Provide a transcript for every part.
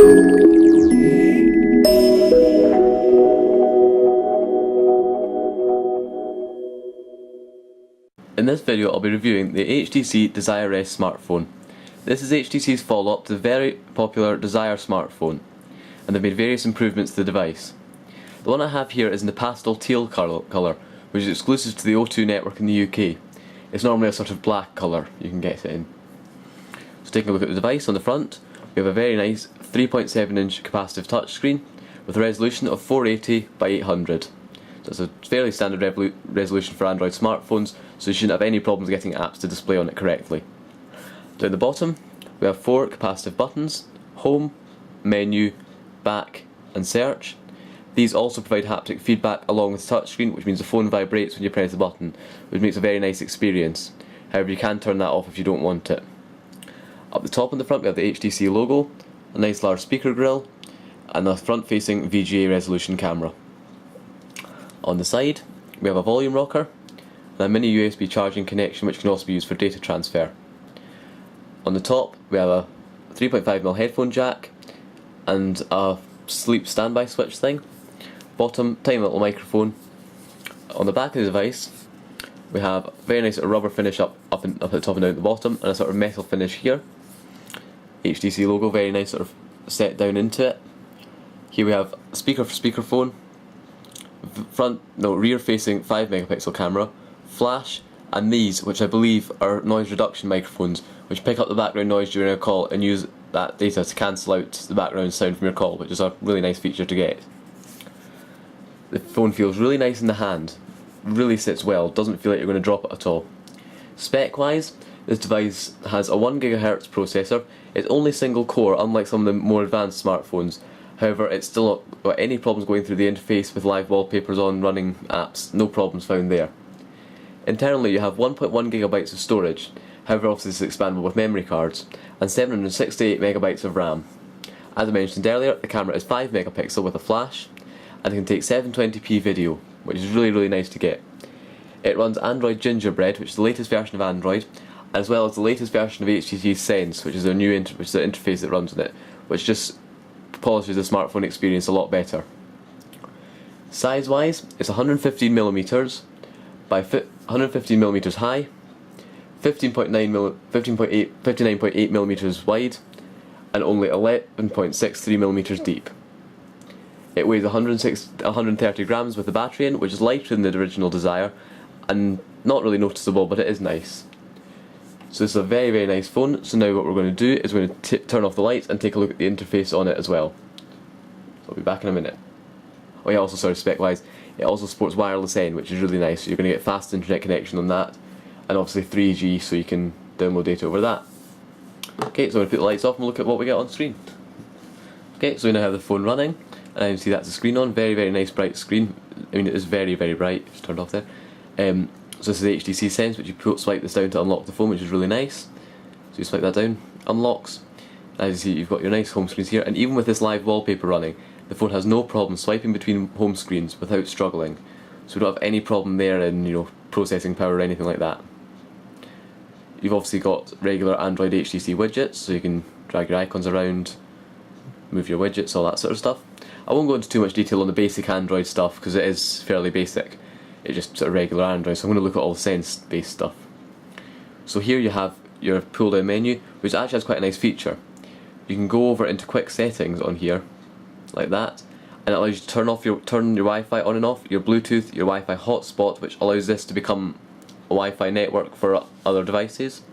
In this video I'll be reviewing the HTC Desire S smartphone. This is HTC's follow-up to the very popular Desire smartphone, and they've made various improvements to the device. The one I have here is in the pastel teal colour, which is exclusive to the O2 network in the UK. It's normally a sort of black colour you can get it in. So taking a look at the device on the front, we have a very nice 3.7 inch capacitive touchscreen with a resolution of 480 by 800. So it's a fairly standard resolution for Android smartphones, so you shouldn't have any problems getting apps to display on it correctly. Down the bottom, we have 4 capacitive buttons: Home, Menu, Back and Search. These also provide haptic feedback along with the touchscreen, which means the phone vibrates when you press the button, which makes a very nice experience. However, you can turn that off if you don't want it. Up the top and the front we have the HTC logo, a nice large speaker grille, and a front-facing VGA resolution camera. On the side, we have a volume rocker, and a mini USB charging connection which can also be used for data transfer. On the top, we have a 3.5mm headphone jack, and a sleep standby switch thing. Bottom, tiny little microphone. On the back of the device, we have a very nice rubber finish up at the top and down at the bottom, and a sort of metal finish here. HTC logo, very nice sort of set down into it. Here we have speaker for speakerphone, rear facing 5MP camera, flash, and these, which I believe are noise reduction microphones, which pick up the background noise during a call and use that data to cancel out the background sound from your call, which is a really nice feature to get. The phone feels really nice in the hand, really sits well, doesn't feel like you're going to drop it at all. Spec wise, this device has a 1GHz processor. It's only single core, unlike some of the more advanced smartphones. However, it's still not got any problems going through the interface with live wallpapers on running apps, no problems found there. Internally you have 1.1GB of storage, however obviously this is expandable with memory cards, and 768MB of RAM. As I mentioned earlier, the camera is 5MP with a flash, and it can take 720p video, which is really nice to get. It runs Android Gingerbread, which is the latest version of Android, as well as the latest version of HTC Sense, which is their new the interface that runs with it, which just polishes the smartphone experience a lot better. Size wise, it's 115mm by 115mm high, 59.8mm wide, and only 11.63mm deep. It weighs 130 grams with the battery in, which is lighter than the original Desire, and not really noticeable, but it is nice. So this is a very nice phone. So now what we're going to do is we're going to turn off the lights and take a look at the interface on it as well. So I'll be back in a minute. Oh yeah, also sorry, spec wise, it also supports wireless N, which is really nice, so you're going to get fast internet connection on that, and obviously 3G, so you can download data over that. Okay, so I'm going to put the lights off and look at what we get on screen. Okay, so we now have the phone running, and I can see that's the screen on. Very nice bright screen. I mean, it is very bright. It's turned off there. So this is the HTC Sense, which you swipe this down to unlock the phone, which is really nice. So you swipe that down, unlocks. As you see, you've got your nice home screens here, and even with this live wallpaper running, the phone has no problem swiping between home screens without struggling. So we don't have any problem there in processing power or anything like that. You've obviously got regular Android HTC widgets, so you can drag your icons around, move your widgets, all that sort of stuff. I won't go into too much detail on the basic Android stuff because it is fairly basic. It's just sort of regular Android, so I'm going to look at all the Sense-based stuff. So here you have your pull-down menu, which actually has quite a nice feature. You can go over into quick settings on here, like that, and it allows you to turn your Wi-Fi on and off, your Bluetooth, your Wi-Fi hotspot, which allows this to become a Wi-Fi network for other devices,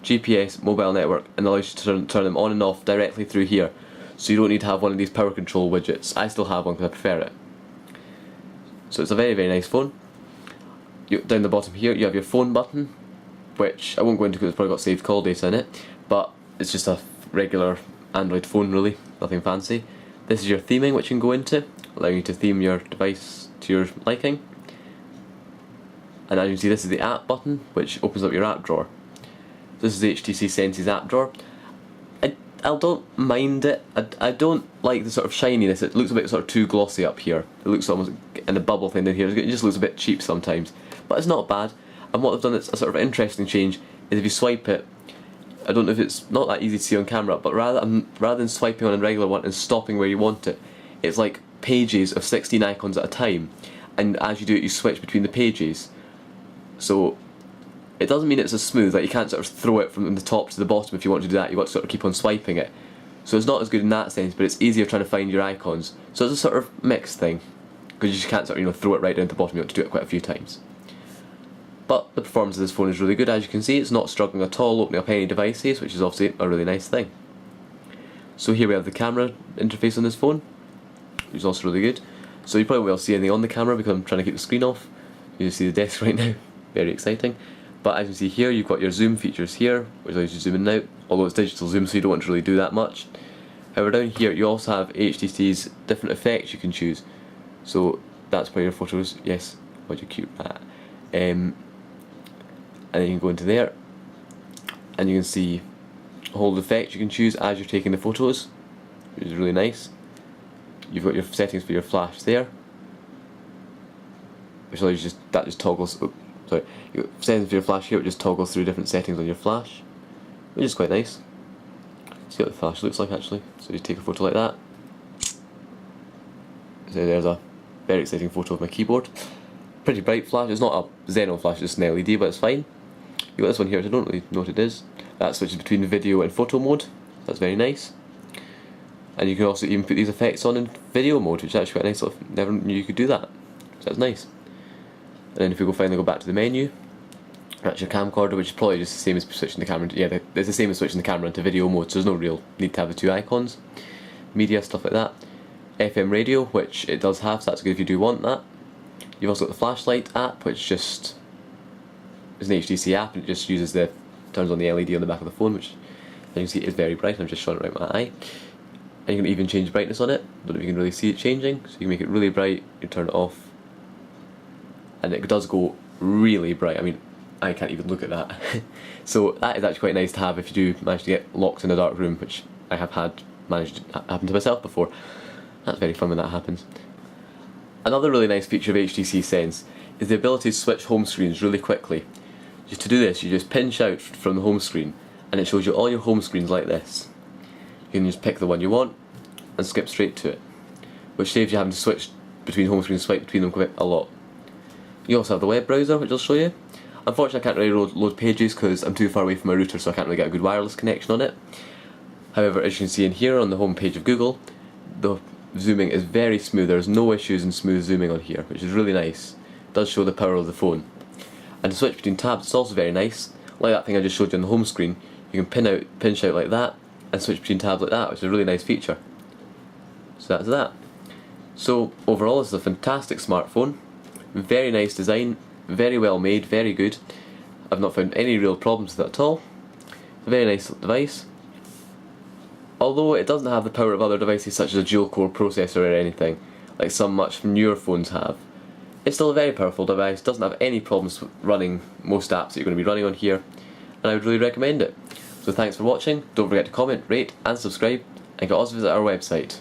GPS, mobile network, and allows you to turn them on and off directly through here, so you don't need to have one of these power control widgets. I still have one because I prefer it. So it's a very nice phone. Down the bottom here you have your phone button, which I won't go into because it's probably got saved call data in it, but it's just a regular Android phone really, nothing fancy. This is your theming, which you can go into, allowing you to theme your device to your liking. And as you can see, this is the app button, which opens up your app drawer. This is the HTC Sense's app drawer. I don't mind it. I don't like the sort of shininess. It looks a bit sort of too glossy up here. It looks almost, and the bubble thing down here, it just looks a bit cheap sometimes. But it's not bad. And what they've done that's a sort of interesting change is if you swipe it, I don't know if it's not that easy to see on camera, but rather than swiping on a regular one and stopping where you want it, it's like pages of 16 icons at a time, and as you do it you switch between the pages. So it doesn't mean it's as smooth, like you can't sort of throw it from the top to the bottom if you want to do that, you've got to sort of keep on swiping it. So it's not as good in that sense, but it's easier trying to find your icons. So it's a sort of mixed thing, because you just can't sort of throw it right down to the bottom, you have to do it quite a few times. But the performance of this phone is really good. As you can see, it's not struggling at all opening up any devices, which is obviously a really nice thing. So here we have the camera interface on this phone, which is also really good. So you probably won't see anything on the camera because I'm trying to keep the screen off. You can see the desk right now, very exciting. But as you can see here, you've got your zoom features here, which allows you to zoom in and out, although it's digital zoom so you don't want to really do that much. However, down here you also have HTC's different effects you can choose. So that's where your photos, yes, what you cute at. And then you can go into there, and you can see a whole effects you can choose as you're taking the photos, which is really nice. You've got your settings for your flash there, which allows you that just toggles. Oh, sorry, you've got settings for your flash here, which just toggles through different settings on your flash, which is quite nice. See what the flash looks like actually. So you take a photo like that. So there's a very exciting photo of my keyboard. Pretty bright flash. It's not a xenon flash, it's just an LED, but it's fine. You've got this one here, which I don't really know what it is. That switches between video and photo mode. That's very nice. And you can also even put these effects on in video mode, which is actually quite nice. Sort of never knew you could do that. So that's nice. And then if we finally go back to the menu, that's your camcorder, which is probably just the same as switching the camera. Yeah, it's the same as switching the camera into video mode, so there's no real need to have the two icons. Media, stuff like that. FM radio, which it does have, so that's good if you do want that. You've also got the flashlight app, which just is an HTC app, and it just turns on the LED on the back of the phone, which as you can see is very bright. I'm just showing it right my eye. And you can even change brightness on it. Don't know if you can really see it changing. So you can make it really bright, you turn it off, and it does go really bright. I mean, I can't even look at that. So that is actually quite nice to have if you do manage to get locked in a dark room, which I have managed to happen to myself before. That's very fun when that happens. Another really nice feature of HTC Sense is the ability to switch home screens really quickly. Just to do this, you just pinch out from the home screen, and it shows you all your home screens like this. You can just pick the one you want and skip straight to it, which saves you having to switch between home screens, swipe between them quite a lot. You also have the web browser, which I'll show you. Unfortunately, I can't really load pages because I'm too far away from my router, so I can't really get a good wireless connection on it. However, as you can see in here on the home page of Google, the zooming is very smooth. There's no issues in smooth zooming on here, which is really nice. It does show the power of the phone. And to switch between tabs, it's also very nice. Like that thing I just showed you on the home screen, you can pinch out like that and switch between tabs like that, which is a really nice feature. So that's that. So overall, this is a fantastic smartphone. Very nice design, very well made, very good. I've not found any real problems with it at all. It's a very nice device. Although it doesn't have the power of other devices such as a dual-core processor or anything, like some much newer phones have, it's still a very powerful device, doesn't have any problems with running most apps that you're going to be running on here, and I would really recommend it. So thanks for watching, don't forget to comment, rate and subscribe, and you can also visit our website.